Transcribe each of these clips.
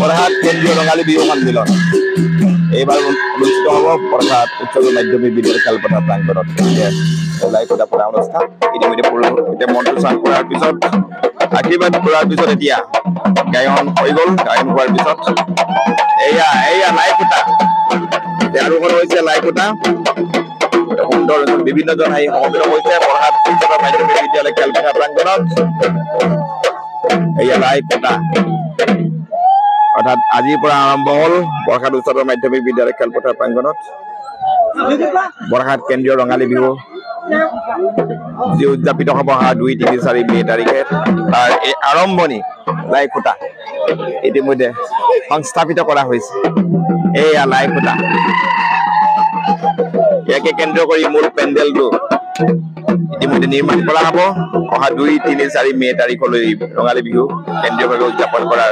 বৰহাট কেন্দ্ৰীয় ৰঙালী বিহু সন্মিলন এইবাৰ অনুষ্ঠিত হ'ব বৰহাট উচ্চতৰ মাধ্যমিক বিদ্যালয় খেলপথাৰ প্ৰাংগণত। লাইকটা পৰা অনুষ্ঠান ইতিমধ্যে এতিয়া মন্ত্ৰ চান কৰাৰ পিছত আশীৰ্বাদ কৰাৰ পিছত এতিয়া গায়ন হৈ গ'ল। গায়ন হোৱাৰ পিছত এয়া লাইকটা তেওঁলোকৰ হৈছে লাইকটা সুন্দৰ বিভিন্নজন আহি সমবেত হৈছে বৰহাট উচ্চতৰ মাধ্যমিক বিদ্যালয় খেলপথাৰ প্ৰাংগণত। এয়া লাইকটা অৰ্থাৎ আজিৰ পৰা আৰম্ভ হ'ল বৰহাট উচ্চতৰ মাধ্যমিক বিদ্যালয় খেলপথাৰ প্ৰাংগণত বৰহাট কেন্দ্ৰীয় ৰঙালী বিহু যি উদযাপিত হ'ব 2, 3, 4 মে তাৰিখে তাৰ এই আৰম্ভণি লাইকটা ইতিমধ্যে সংস্থাপিত কৰা হৈছে। এয়া লাইকটা ইয়াকে কেন্দ্ৰ কৰি মূল পেণ্ডেলটো ইতিমধ্যে নিৰ্মাণ কৰা হ'ব 2, 3, 4 মে তাৰিখলৈ ৰঙালী বিহু কেন্দ্ৰীয়ভাৱে উদযাপন কৰাৰ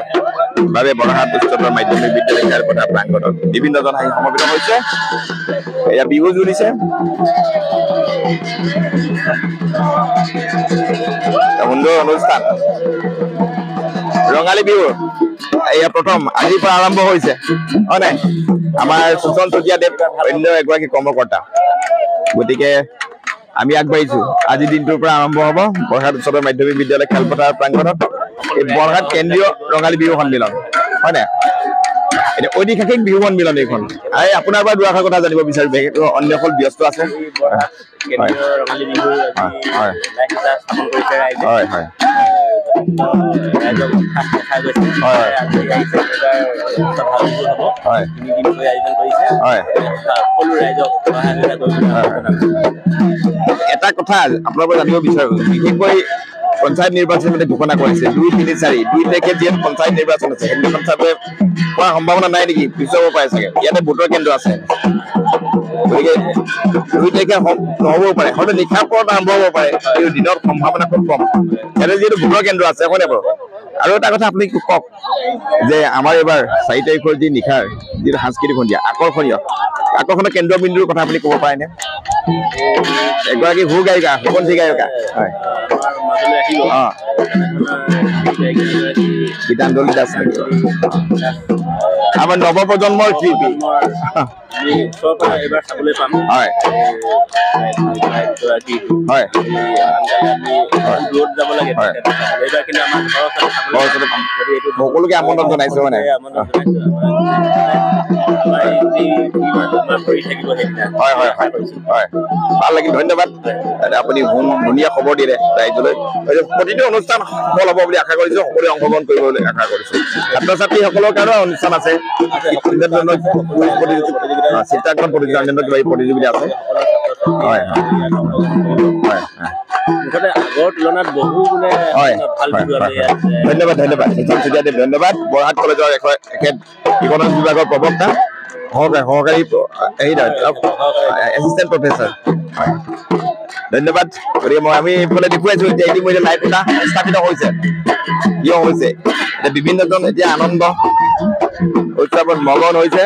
বাবে বৰহাট উচ্চতৰ মাধ্যমিক বিদ্যালয় খেলপথাৰ প্ৰাংগণত বিভিন্নজন আহি সমবেত হৈছে। এয়া বিহু জুৰিছে সুন্দৰ অনুষ্ঠান ৰঙালী বিহু এয়া প্ৰথম আজিৰ পৰা আৰম্ভ হৈছে হয় নাই আমাৰ সুচন চতিয়াদেৱ অন্য এগৰাকী কৰ্মকৰ্তা। গতিকে আমি আগবাঢ়িছো আজিৰ দিনটোৰ পৰা আৰম্ভ হ'ব বৰহাট উচ্চতৰ মাধ্যমিক বিদ্যালয় খেলপথাৰ প্ৰাংগণত এই বৰহাট কেন্দ্ৰীয় ৰঙালী বিহু সন্মিলন হয় নাই এতিয়া ঐতিহাসিক বিহু সন্মিলন এইখন। আপোনাৰ পৰা দুআষাৰ কথা জানিব বিচাৰিব অন্যসকল ব্যস্ত আছে। এটা কথা আপোনাৰ পৰা জানিব বিচাৰো বিশেষকৈ পঞ্চায়ত নিৰ্বাচন ঘোষণা কৰিছে 2, 3, 4 2 তাৰিখে যিহেতু পঞ্চায়ত নিৰ্বাচন আছে সেইখন চাপে হোৱাৰ সম্ভাৱনা নাই নেকি পিছুৱাব পাৰে চাগে ইয়াতে ভোটৰ কেন্দ্ৰ আছে গতিকে 2 তাৰিখে নহ'বও পাৰে হয়তো নিশাৰ পৰত আৰম্ভ হ'ব পাৰে কিন্তু দিনত সম্ভাৱনা খুব কম ইয়াতে যিহেতু ভোটৰ কেন্দ্ৰ আছে হয় নাই বাৰু। আৰু এটা কথা আপুনি কওক যে আমাৰ এইবাৰ 4 তাৰিখৰ যি নিশাৰ যিটো সাংস্কৃতিক সন্ধিয়া আকৰ্ষণীয় কেন্দ্ৰবিন্দুৰ কথা আপুনি ক'ব পাৰেনে? এগৰাকী সু গায়িকা সুকন্ঠী গায়িকা হয় গীতাঞ্জলি দাস নেকি আমাৰ নৱপ্ৰজন্মৰ শিল্পী হয় হয় সকলোকে আমন্ত্ৰণ জনাইছো মানে হয় হয় হয় হয় ভাল লাগিল ধন্যবাদ আপুনি ধুনীয়া খবৰ দিলে ৰাইজলৈ প্ৰতিটো অনুষ্ঠান সফল হ'ব বুলি আশা কৰিছো সকলোৱে অংশগ্ৰহণ কৰিব বুলি আশা কৰিছো ছাত্ৰ ছাত্ৰীসকলৰ কাৰণেও অনুষ্ঠান আছে চিত্ৰাংকন প্ৰতিযোগিতা অন্যান্য কিবা প্ৰতিযোগিতা আছে হয় হয় আগৰ তুলনাত বহু ধন্যবাদ ধন্যবাদ বৰহাট কলেজৰ এখেত ইকনমিক্স বিভাগৰ প্ৰবক্তা সহকাৰী এছিষ্টেণ্ট প্ৰফেচাৰ হয় ধন্যবাদ। গতিকে আমি এইফালে দেখুৱাইছো এতিয়া ইতিমধ্যে লাইকটা স্থাপিত হৈছে কিয় হৈছে এতিয়া বিভিন্নজন এতিয়া আনন্দ উৎসৱত মগন হৈছে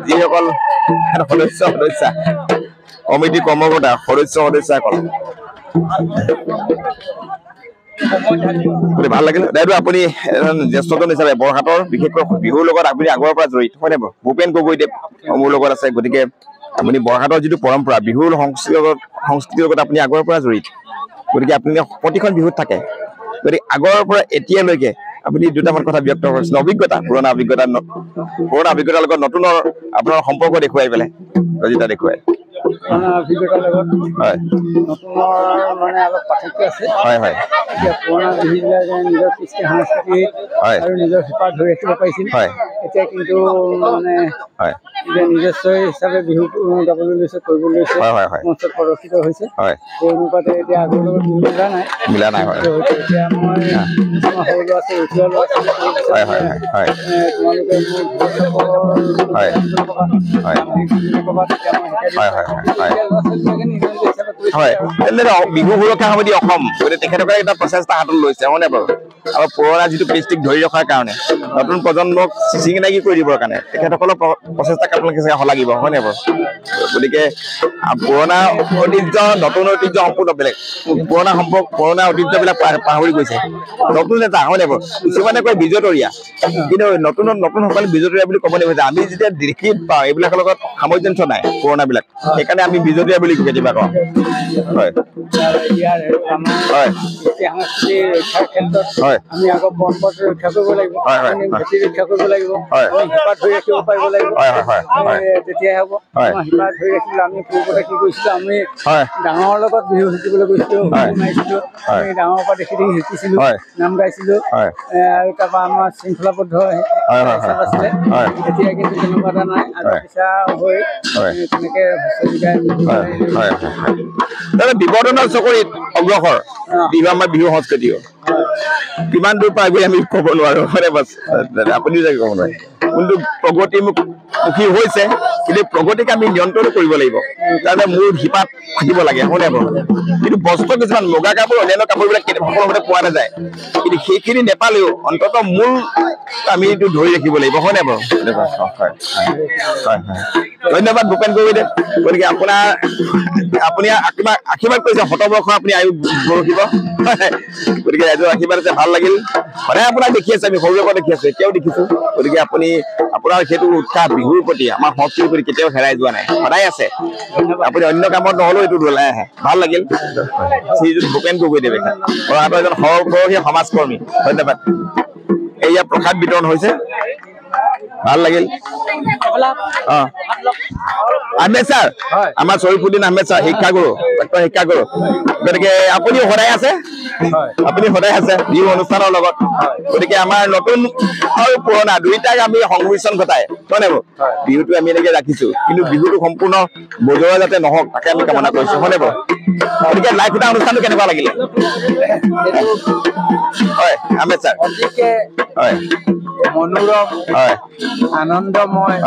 যিসকল সদস্য কমিটি কৰ্মকৰ্তা সদস্যসকল ভাল লাগিল দাইদেউ আপুনি জ্যেষ্ঠজন হিচাপে বৰহাটৰ বিশেষকৈ বিহুৰ লগত আপুনি আগৰ পৰা জড়িত হয় নাই বাৰু ভূপেন গগৈদেৱ মোৰ লগত আছে গতিকে আপুনি বৰহাটৰ যিটো পৰম্পৰা বিহুৰ সংস্কৃতিৰ লগত আপুনি আগৰ পৰা জড়িত গতিকে আপুনি প্ৰতিখন বিহুত থাকে গতিকে আগৰ পৰা এতিয়ালৈকে আপুনি দুটামান কথা ব্যক্ত কৰিছিল অভিজ্ঞতা পুৰণা অভিজ্ঞতাৰ লগত নতুনৰ আপোনাৰ সম্পৰ্ক দেখুৱাই পেলাই ৰজিতা দেখুৱাই অভিজ্ঞতাৰ লগত হয় নতুনৰ মানে অলপ পাৰ্থক্য আছে হয় হয় এতিয়া পুৰণা বিহুবিলাকে নিজৰ কৃষ্টি সংস্কৃতি আৰু নিজৰ শিপা ধৰি ৰাখিব পাৰিছিল হয় এতিয়া কিন্তু মানে হয় এতিয়া নিজস্ব হিচাপে বিহু গাবলৈ লৈছে কৰিবলৈ লৈছে মঞ্চত প্ৰদৰ্শিত হৈছে হয় সেই অনুপাতে এতিয়া আগৰ লগত বিহু মিলা নাই হয় এতিয়া মই সৰু ল'ৰা ছোৱালী উঠোৱা ল'ৰা ছোৱালী হয় হয় হয় তোমালোকে মোৰ হয় হয় হয় হয় হয় তেনেদৰে বিহু সুৰক্ষা সমিতি অসম গতিকে তেখেতসকলে এটা প্ৰচেষ্টা হাতত লৈছে হয়নে বাৰু আৰু পুৰণা যিটো কৃষ্টিক ধৰি ৰখাৰ কাৰণে নতুন প্ৰজন্মক চিনাকি কৰি দিবৰ কাৰণে তেখেতসকলৰ প্ৰচেষ্টাক আপোনালোকে শলাগিব হয় নাই বাৰু গতিকে পুৰণা ঐতিহ্য নতুন ঐতিহ্য সম্পূৰ্ণ বেলেগ পুৰণা ঐতিহ্যবিলাক পাহৰি গৈছে নতুন এটা হয় নাই বাৰু কিছুমানে কয় বিজতৰীয়া কিন্তু নতুন সকলে বিজতৰীয়া বুলি ক'ব নিবিচাৰে আমি যেতিয়া দেখি পাওঁ এইবিলাকৰ লগত সামঞ্জস্য নাই পুৰণাবিলাক সেইকাৰণে আমি বিজতৰীয়া বুলি কেতিয়াবা কওঁ হয় হয় হয় আমি আকৌ পৰম্পৰাটো ৰক্ষা কৰিব লাগিব খেতি ৰক্ষা কৰিব লাগিব শিপা ধৰি ৰাখিব পাৰিব লাগিব তেতিয়াহে হ'ব শিপা ধৰি ৰাখিবলৈ আমি পূৰ্বতে কি কৰিছিলোঁ আমি ডাঙৰৰ লগত বিহু শিকিবলৈ গৈছিলোঁ মাৰিছিলোঁ আমি ডাঙৰৰ পৰা দেখি শিকিছিলোঁ নাম গাইছিলোঁ আৰু তাৰপৰা আমাৰ শৃংখলাবদ্ধ হিচাপ আছিলে এতিয়া কিন্তু তেনেকুৱা এটা নাই আগৰ পিছা হৈ তেনেকে বিৱৰ্তনৰ চকৰিত অগ্ৰসৰ বিহু আমাৰ বিহু সংস্কৃতিও কিমান দূৰ পাই গৈ আমি ক'ব নোৱাৰো আপুনি ক'ব নোৱাৰে কিন্তু প্ৰগতিমুখী হৈছে কিন্তু প্ৰগতিক আমি নিয়ন্ত্ৰণ কৰিব লাগিব তাৰমানে মূল শিপাত থাকিব লাগে হয় নাই বাৰু কিন্তু বস্ত্ৰ কিছুমান মুগা কাপোৰ অন্যান্য কাপোৰবিলাক সকলোতে পোৱা নাযায় কিন্তু সেইখিনি নেপালেও অন্ততঃ মূল আমি এইটো ধৰি ৰাখিব লাগিব হয় নাই বাৰু ধন্যবাদ ভূপেন গগৈদেৱ গতিকে আপুনি আশীৰ্বাদ কৰিছে শতবৰ্ষ আপুনি আয়ু বৰষিব গতিকে ৰাইজৰ আশীৰ্বাদ আছে ভাল লাগিল সদায় আপোনাক দেখি আছে আমি সৰুৰে পৰা দেখি আছো এতিয়াও দেখিছো গতিকে আপোনাৰ সেইটো উৎসাহ বিহুৰ প্ৰতি আমাৰ সংস্কৃতিৰ প্ৰতি কেতিয়াও হেৰাই যোৱা নাই সদায় আছে আপুনি অন্য কামত নহলেও এইটো ওলাই আহে ভাল লাগিল শ্ৰীযুত ভূপেন গগৈদেৱে বৰহাটৰ এজন সৰ্বসাধাৰণ সমাজকৰ্মী ধন্যবাদ এয়া প্ৰসাদ বিতৰণ হৈছে ভাল লাগিল আহমেদ ছাৰ আমাৰ শ্বৰীফুদ্দিন আহমেদ ছাৰ শিক্ষাগুৰু গতিকে আপুনিও সদায় আছে বিহু অনুষ্ঠানৰ লগত গতিকে আমাৰ নতুন আৰু পুৰণা দুইটাক আমি সংমিশ্ৰণ ঘটাই হয় নাই বাৰু বিহুটো আমি এনেকে ৰাখিছো কিন্তু বিহুটো সম্পূৰ্ণ বজোৱা যাতে নহওক তাকে আমি কামনা কৰিছো হয় নাই বাৰু গতিকে লাইভ এটা অনুষ্ঠানটো কেনেকুৱা লাগিলে হয় আহমেদ ছাৰ হয় মনোৰম আনন্দময়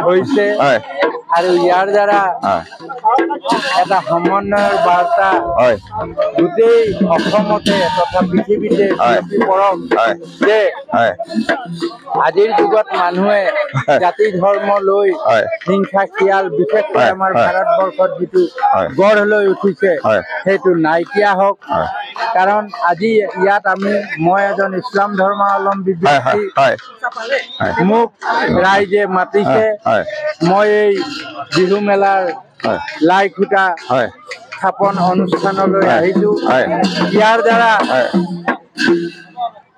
হৈছে আৰু ইয়াৰ দ্বাৰা এটা সমন্বয়ৰ বাৰ্তা গোটেই অসমতে তথা পৃথিৱীতে পৰম যে আজিৰ যুগত মানুহে জাতি ধৰ্ম লৈ হিংসা খিয়াল বিশেষকৈ আমাৰ ভাৰতবৰ্ষত যিটো গঢ় লৈ উঠিছে সেইটো নাইকিয়া হওক কাৰণ আজি ইয়াত মই এজন ইছলাম ধৰ্মাৱলম্বী ব্যক্তি মোক ৰাইজে মাতিছে মই এই বিহু মেলাৰ লাই খুঁটা স্থাপন অনুষ্ঠানলৈ আহিছো ইয়াৰ দ্বাৰা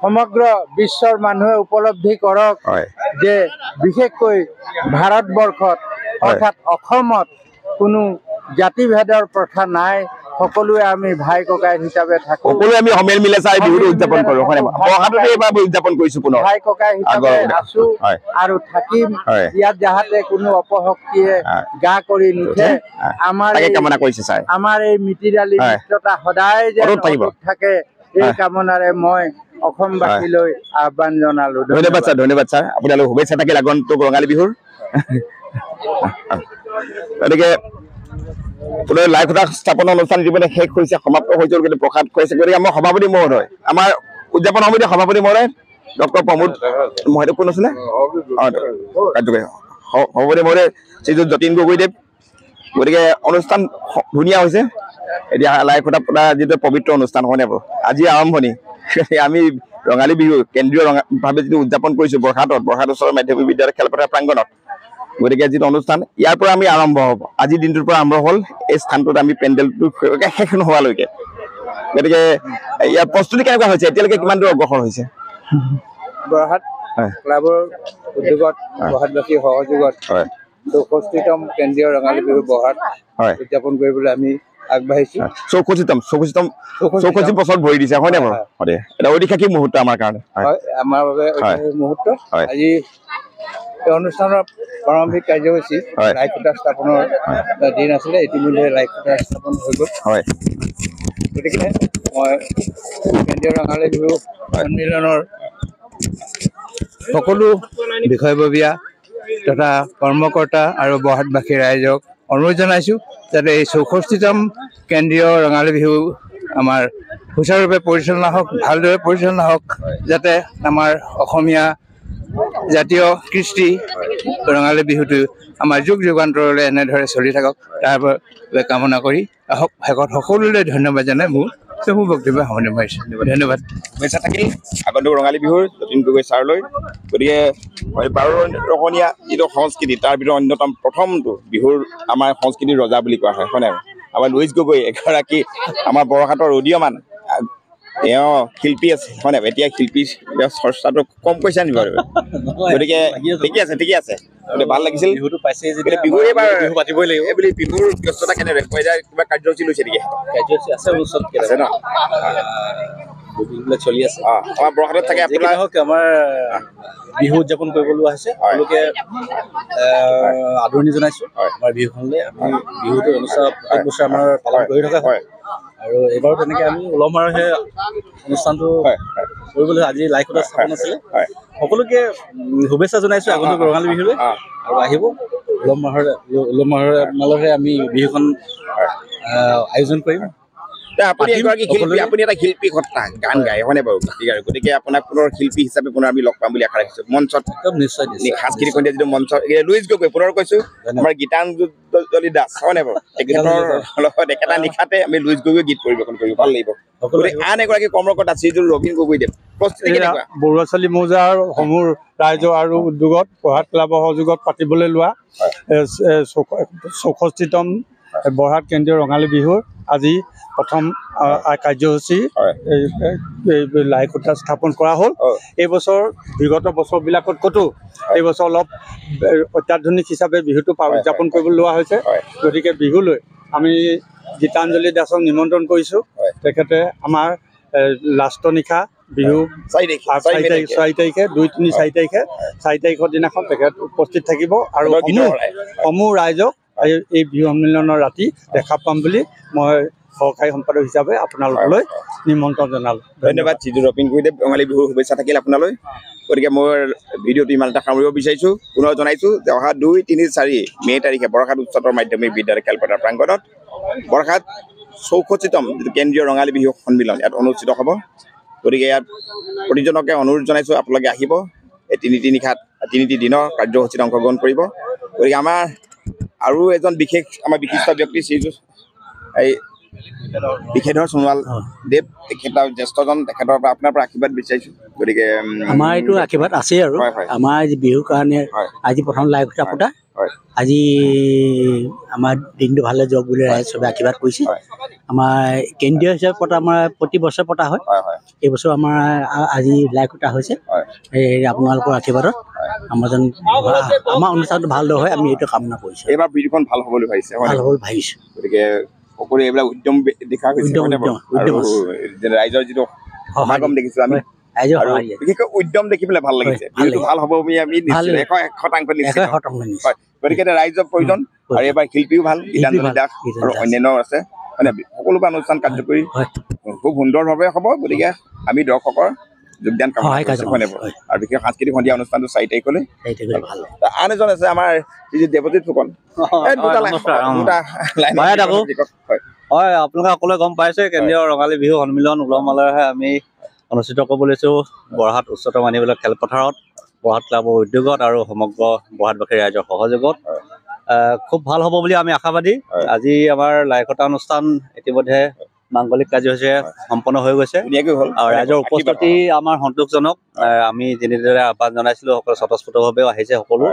সমগ্ৰ বিশ্বৰ মানুহে উপলব্ধি কৰক যে বিশেষকৈ ভাৰতবৰ্ষত অৰ্থাৎ অসমত কোনো জাতিভেদৰ প্ৰথা নাই সকলোৱে আমি ভাই ককাই হিচাপে থাকো সকলোৱে আমি সমেল মিলে চাই বিহুটো উদযাপন কৰো বহাগতে এবাৰ উদযাপন কৰিছো পুনৰ ভাই ককাই হিচাপে আছো আৰু থাকিম ইয়াত যাহাতে কোনো অপশক্তিয়ে গা কৰি নুঠে আমাৰ কামনা কৰিছে ছাৰ আমাৰ এই মিতিৰালি মিত্ৰতা সদায় যেন থাকে এই কামনাৰে মই অসমবাসীলৈ আহ্বান জনালো ধন্যবাদ ছাৰ আপোনালোক শুভেচ্ছা থাকিল আগন্তুক ৰঙালী বিহুৰ গতিকে লাইভ খুঁটা স্থাপন অনুষ্ঠান যিমানে শেষ হৈছে সমাপ্ত হৈছে গতিকে প্ৰসাদ খুৱাইছে গতিকে আমাৰ সভাপতি মহোদয় আমাৰ উদযাপন সমিতিৰ সভাপতি মহোদয় ডক্টৰ প্ৰমোদ মহোদয় কোন আছিলে সভাপতি মহোদয় শ্ৰীযুত যতীন গগৈদেৱ গতিকে অনুষ্ঠান ধুনীয়া হৈছে এতিয়া লাই খুঁটা পতা যিটো পবিত্ৰ অনুষ্ঠান হয় নাই বাৰু আজি আৰম্ভণি আমি ৰঙালী বিহু কেন্দ্ৰীয়ভাৱে যিটো উদযাপন কৰিছো বৰহাট ওচৰৰ মাধ্যমিক বিদ্যালয় খেলপথাৰ প্ৰাংগণত গতিকে যিটো অনুষ্ঠান ইয়াৰ পৰা আমি আৰম্ভ হ'ব আজিৰ দিনটোৰ পৰা আৰম্ভ হ'ল এই স্থানটোত আমি পেণ্ডেলটো শেষ নোহোৱালৈকে গতিকে ইয়াৰ প্ৰস্তুতি কেনেকুৱা হৈছে এতিয়ালৈকে কিমান দূৰ অগ্ৰসৰ হৈছে বৰহাট ক্লাবৰ উদ্যোগত বৰহাটবাসীৰ সহযোগত 64তম কেন্দ্ৰীয় ৰঙালী বিহু বৰহাট উদযাপন কৰিবলৈ আমি আগবাঢ়িছো 64 বছৰ ভৰি দিছে হয় নে বাৰু এটা ঐতিহাসিক মুহূৰ্ত আমাৰ কাৰণে আমাৰ বাবে মুহূৰ্ত আজি অনুষ্ঠানৰ প্ৰাৰম্ভিক কাৰ্যসূচী লাই খুঁটা স্থাপনৰ দিন আছিলে ইতিমধ্যে লাই খুঁটা স্থাপন হৈ গ'ল গতিকে মই কেন্দ্ৰীয় ৰঙালী বিহু সন্মিলনৰ সকলো বিষয়ববীয়া তথা কৰ্মকৰ্তা আৰু বৰহাটবাসী ৰাইজক অনুৰোধ জনাইছোঁ যাতে এই 64তম কেন্দ্ৰীয় ৰঙালী বিহু আমাৰ সুচাৰুৰূপে পৰিচালনা হওক, ভালদৰে পৰিচালনা হওক, যাতে আমাৰ অসমীয়া জাতীয় কৃষ্টি ৰঙালী বিহুটো আমাৰ যুগ যুগান্তৰলৈ এনেদৰে চলি থাকক, তাৰ বাবে কামনা কৰি আহক। শেষত সকলোলৈ ধন্যবাদ জনাই মোৰ বক্তব্য সামৰণি মাৰিছোঁ। ধন্যবাদ। শুভেচ্ছা থাকিল আগন্তুক ৰঙালী বিহুৰ যতীন গগৈ ছাৰলৈ। গতিকে বাৰৰহণীয়া যিটো সংস্কৃতি তাৰ ভিতৰত অন্যতম প্ৰথমটো বিহুৰ আমাৰ সংস্কৃতিৰ ৰজা বুলি কোৱা হয়, হয়নে? আমাৰ লুইচ গগৈ এগৰাকী আমাৰ বৰহাটৰ উদীয়মান তেওঁ শিল্পী আছে, হয় নাই? এতিয়া শিল্পী চৰ্চাটো কম কৈছা নি বাৰু? গতিকে ঠিকে আছে গতিকে ভাল লাগিছিল। বিহুৰ এইবাৰ পাতিবই লাগিব বুলি বিহুৰ ব্যস্ততা কেনেদৰে কিবা কাৰ্যসূচী লৈছে নেকি? কাৰ্যসূচী আছে আছে ন? চলি আছে। আমাৰ বৰহাটত থাকে আপোনাৰ আমাৰ বিহু উদযাপন কৰিব লোৱা হৈছে, তেওঁলোকে আদৰণি জনাইছো আমাৰ বিহুখনলৈ। আমি বিহুটো অনুষ্ঠান প্ৰত্যেক বছৰ আমাৰ পালন কৰি থকা হয়, আৰু এইবাৰো তেনেকে আমি উলহ মালহে অনুষ্ঠানটো কৰিবলৈ আজি লাইখুটা স্থাপন আছিলে। সকলোকে শুভেচ্ছা জনাইছো আগন্তুক ৰঙালী বিহুলৈ, আৰু আহিব উলহ মালহে আমি বিহুখন আয়োজন কৰিম। আপুনি এগৰাকী শিল্পী, আপুনি এটা শিল্পী সত্তা, গান গায় হয়নে বাৰু? গতিকে আপোনাক পুনৰ শিল্পী হিচাপে পুনৰ আমি লগ পাম বুলি আশা ৰাখিছো মঞ্চত। নিশ্চয় সাংস্কৃতিক সন্ধিয়া যিটো মঞ্চ লুইচ গগৈ পুনৰ কৈছো, আমাৰ গীতাঞ্জলি দাস হয়নে বাৰু? তেখেতৰ লগত একেটা নিশাতে আমি লুইচ গগৈ গীত পৰিৱেশন কৰিব, ভাল লাগিব। আন এগৰাকী কৰ্মকৰ্তা শ্ৰীযুত ৰবীন গগৈদেৱ, প্ৰস্তুতি কেনেকুৱা? বৰুৱা ছোৱালী মৌজাৰ সমূহ ৰাইজ আৰু উদ্যোগত বৰহাট ক্লাবৰ সহযোগত পাতিবলৈ লোৱা 64তম বৰহাট কেন্দ্ৰীয় ৰঙালী বিহুৰ আজি প্ৰথম কাৰ্যসূচী লাইখুটা স্থাপন কৰা হ'ল। এইবছৰ বিগত বছৰবিলাকত ক'তো এইবছৰ অলপ অত্যাধুনিক হিচাপে বিহুটো উদযাপন কৰিবলৈ লোৱা হৈছে। গতিকে বিহুলৈ আমি গীতাঞ্জলি দাসক নিমন্ত্ৰণ কৰিছোঁ। তেখেতে আমাৰ লাষ্টৰ নিশা বিহু 4 তাৰিখে 2, 3, 4 তাৰিখে 4 তাৰিখৰ দিনাখন তেখেত উপস্থিত থাকিব, আৰু সমূহ ৰাইজক এই বিহু সন্মিলনৰ ৰাতি দেখা পাম বুলি মই সহকাৰী সম্পাদক হিচাপে আপোনালোকলৈ নিমন্ত্ৰণ জনালোঁ। ধন্যবাদ শ্ৰীযুত ৰবীন গগৈদেৱ, ৰঙালী বিহুৰ শুভেচ্ছা থাকিল আপোনালৈ। গতিকে মই ভিডিঅ'টো ইমান এটা সামৰিব বিচাৰিছোঁ। পুনৰ জনাইছোঁ যে অহা 2, 3, 4 মে' তাৰিখে বৰহাট উচ্চতৰ মাধ্যমিক বিদ্যালয় খেলপথাৰ প্ৰাংগণত বৰহাট 64তম যিটো কেন্দ্ৰীয় ৰঙালী বিহু সন্মিলন ইয়াত অনুষ্ঠিত হ'ব। গতিকে ইয়াত প্ৰতিজনকে অনুৰোধ জনাইছোঁ আপোনালোকে আহিব, এই 3টি দিনৰ কাৰ্যসূচীত অংশগ্ৰহণ কৰিব। গতিকে আমাৰ আৰু এজন আমাৰ বিশিষ্ট ব্যক্তি শ্ৰীযুত বিশেধৰ সোণোৱাল দেৱ, তেখেতৰ জ্যেষ্ঠজন, তেখেতৰ পৰা আপোনাৰ পৰা আশীৰ্বাদ বিচাৰিছোঁ। গতিকে আমাৰ এইটো আশীৰ্বাদ আছেই, আৰু আমাৰ বিহুৰ কাৰণে আজি প্ৰথম লাইখুটা ফুটা, আজি আমাৰ দিনটো ভালে যাওক বুলি ৰাইজে চবে আশীৰ্বাদ কৰিছে। আমাৰ কেন্দ্ৰীয় হিচাপে পতা আমাৰ প্ৰতি বছৰে পতা হয়, এইবছৰ আমাৰ আজি লাইখুটা হৈছে। আপোনালোকৰ আশীৰ্বাদত আমাৰ অনুষ্ঠানটো ভালদৰে হয়, আমি এইটো কামনা কৰিছোঁ। এইবাৰ বিহুখন ভাল হ'ব বুলি ভাবিছে? ভাল হ'ব বুলি ভাবিছোঁ। গতিকে সকলোৱে এইবিলাক উদ্যম দেখা হৈছে, ৰাইজৰ যিটো সমাগম দেখিছোঁ আমি, আৰু বিশেষকৈ উদ্যম দেখি পেলাই ভাল লাগিছে। বিহুটো ভাল হ'ব বুলি আমি 100% নিশ্চিত। গতিকে ৰাইজৰ প্ৰয়োজন, আৰু এইবাৰ শিল্পীও ভাল, গীতাঞ্জলি দাস আৰু অন্যান্য আছে, মানে সকলোবোৰ অনুষ্ঠান কাৰ্যকৰী খুব সুন্দৰভাৱে হ'ব। গতিকে আমি দৰ্শকৰ যোগদান কামনা কৰিছোঁ, হয় নে? আৰু বিশেষ সাংস্কৃতিক সন্ধিয়া অনুষ্ঠানটো 4 তাৰিখলৈ। আন এজন আছে আমাৰ দেৱজিৎ ফুকন। হয়, আপোনালোকে সকলোৱে গম পাইছে কেন্দ্ৰীয় ৰঙালী বিহু সন্মিলন উলহ মালহে আমি অনুষ্ঠিত কৰিব লৈছোঁ বৰহাট উচ্চতৰ মাধ্যমিক খেলপথাৰত, বৰহাট ক্লাবৰ উদ্যোগত আৰু সমগ্ৰ বৰহাটবাসী ৰাইজৰ সহযোগত। খুব ভাল হ'ব বুলি আমি আশাবাদী। আজি আমাৰ লাইখুটা অনুষ্ঠান ইতিমধ্যে মাংগলিক কাৰ্যসূচী সম্পন্ন হৈ গৈছে, আৰু ৰাইজৰ উপস্থিতি আমাৰ সন্তোষজনক। আমি যেনেদৰে আহ্বান জনাইছিলোঁ সকলো স্বতঃস্ফূৰ্তভাৱেও আহিছে সকলো।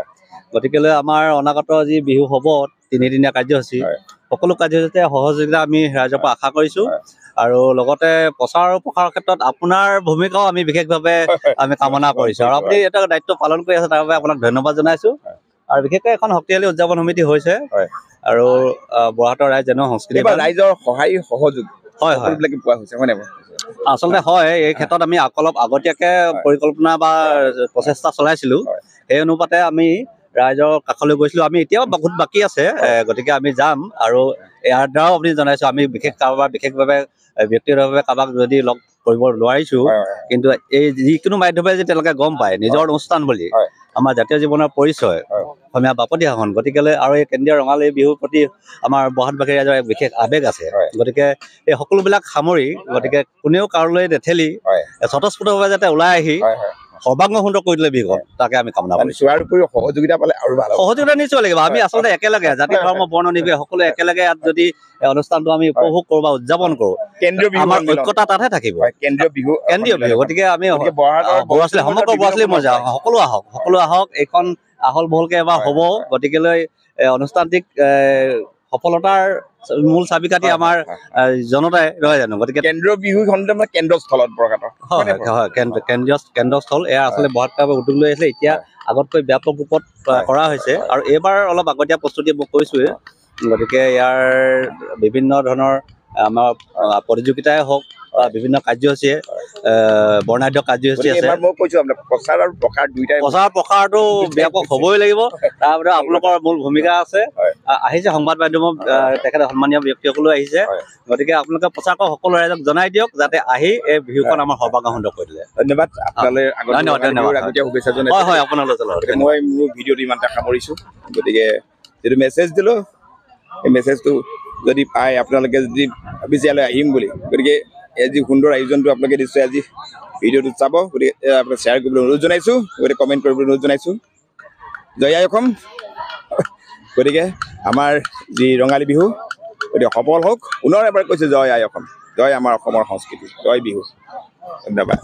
গতিকেলৈ আমাৰ অনাগত যি বিহু হ'ব 3দিনীয়া কাৰ্যসূচী, সকলো কাৰ্যসূচীতে সহযোগিতা আমি ৰাইজৰ পৰা আশা কৰিছোঁ। আৰু লগতে প্ৰচাৰ আৰু প্ৰসাৰৰ ক্ষেত্ৰত আপোনাৰ ভূমিকাও আমি বিশেষভাৱে আমি কামনা কৰিছোঁ, আৰু আপুনি এটা দায়িত্ব পালন কৰি আছে, তাৰ বাবে আপোনাক ধন্যবাদ জনাইছোঁ। আৰু বিশেষকৈ এখন শক্তিশালী উদযাপন সমিতি হৈছে, আৰু বৰহাটৰ ৰাইজ যেনে সংস্কৃতি ৰাইজৰ সহায় সহযোগ পোৱা হৈছে, হয় নে? আচলতে হয়, এই ক্ষেত্ৰত আমি অলপ আগতীয়াকৈ পৰিকল্পনা বা প্ৰচেষ্টা চলাইছিলোঁ। সেই অনুপাতে আমি ৰাইজৰ কাষলৈ গৈছিলোঁ। আমি এতিয়াও বহুত বাকী আছে, গতিকে আমি যাম, আৰু ইয়াৰ দ্বাৰাও আপুনি জনাইছোঁ আমি বিশেষভাৱে ব্যক্তিগতভাৱে কাৰোবাক যদি লগ কৰিব নোৱাৰিছোঁ, কিন্তু এই যিকোনো মাধ্যমে যদি তেওঁলোকে গম পায় নিজৰ অনুষ্ঠান বুলি, আমাৰ জাতীয় জীৱনৰ পৰিচয়, অসমীয়া বাপতি সাহোন গতিকেলৈ আৰু এই কেন্দ্ৰীয় ৰঙালী বিহুৰ প্ৰতি আমাৰ বহাটবাসী ৰাইজৰ এক বিশেষ আৱেগ আছে গতিকে এই সকলোবিলাক সামৰি গতিকে কোনেও কাৰোলৈ নেঠেলি স্বতঃস্ফূৰ্তভাৱে যাতে ওলাই আহি সৰ্বাংগ সুন্দৰ কৰি দিলে বিহুখন তাকে আমি কামনা কৰিছোঁ সহযোগিতা পালে আৰু ভাল সহযোগিতা নিশ্চয় লাগিব আমি আচলতে একেলগে জাতি ধৰ্ম বৰ্ণ নিৰ্বিশেষে সকলো একেলগে ইয়াত যদি অনুষ্ঠানটো আমি উপভোগ কৰোঁ বা উদযাপন কৰোঁ আমাৰ ঐক্যতা তাতহে থাকিব কেন্দ্ৰীয় বিহু গতিকে আমি বৰুৱা ছোৱালী সমগ্ৰ বৰুৱা ছোৱালী মজা সকলো আহক এইখন আহল বহলকে এবাৰ হ'ব গতিকেলৈ অনুষ্ঠানটিক সফলতাৰ মূল চাবিকাঠি আমাৰ জনতাই নহয় জানো গতিকে কেন্দ্ৰীয় বিহুখন কেন্দ্ৰস্থলত প্ৰকাশ হয় কেন্দ্ৰস্থল এয়া আচলতে বহাগ ক্লাবে উদ্যোগ লৈ আহিছিলে এতিয়া আগতকৈ ব্যাপক ৰূপত কৰা হৈছে আৰু এইবাৰ অলপ আগতীয়া প্ৰস্তুতি মই কৈছোঁৱে গতিকে ইয়াৰ বিভিন্ন ধৰণৰ আমাৰ প্ৰতিযোগিতাই হওক বা বিভিন্ন কাৰ্যসূচীয়ে বৰ্ণাঢ্য কাৰ্যসূচী আছে মই কৈছোঁ আপোনাক প্ৰচাৰ আৰু প্ৰসাৰ দুইটাই প্ৰচাৰ প্ৰসাৰটো ব্যাপক হ'বই লাগিব তাৰপৰা আপোনালোকৰ মূল ভূমিকা আছে আহিছে সংবাদ মাধ্যমৰ তেখেতে সন্মানীয় ব্যক্তিসকলো আহিছে গতিকে আপোনালোকে প্ৰচাৰ কৰক সকলো ৰাইজক জনাই দিয়ক যাতে আহি এই বিহুখন আমাৰ সৰ্বাংগ সুন্দৰ কৰি দিলে ধন্যবাদ আপোনালৈ হয় হয় আপোনালোক মই মোৰ ভিডিঅ'টো ইমানটা সামৰিছোঁ গতিকে যিটো মেছেজ দিলোঁ সেই মেছেজটো যদি পায় আপোনালোকে যদি ভাবিছে ইয়ালৈ আহিম বুলি গতিকে আজি সুন্দৰ আয়োজনটো আপোনালোকে নিশ্চয় আজি ভিডিঅ'টো চাব গতিকে আপোনাক শ্বেয়াৰ কৰিবলৈ অনুৰোধ জনাইছোঁ গতিকে কমেণ্ট কৰিবলৈ অনুৰোধ জনাইছোঁ জয় আই অসম গতিকে আমাৰ যি ৰঙালী বিহু গতিকে সফল হওক পুনৰ এবাৰ কৈছোঁ জয় আই অসম জয় আমাৰ অসমৰ সংস্কৃতি জয় বিহু ধন্যবাদ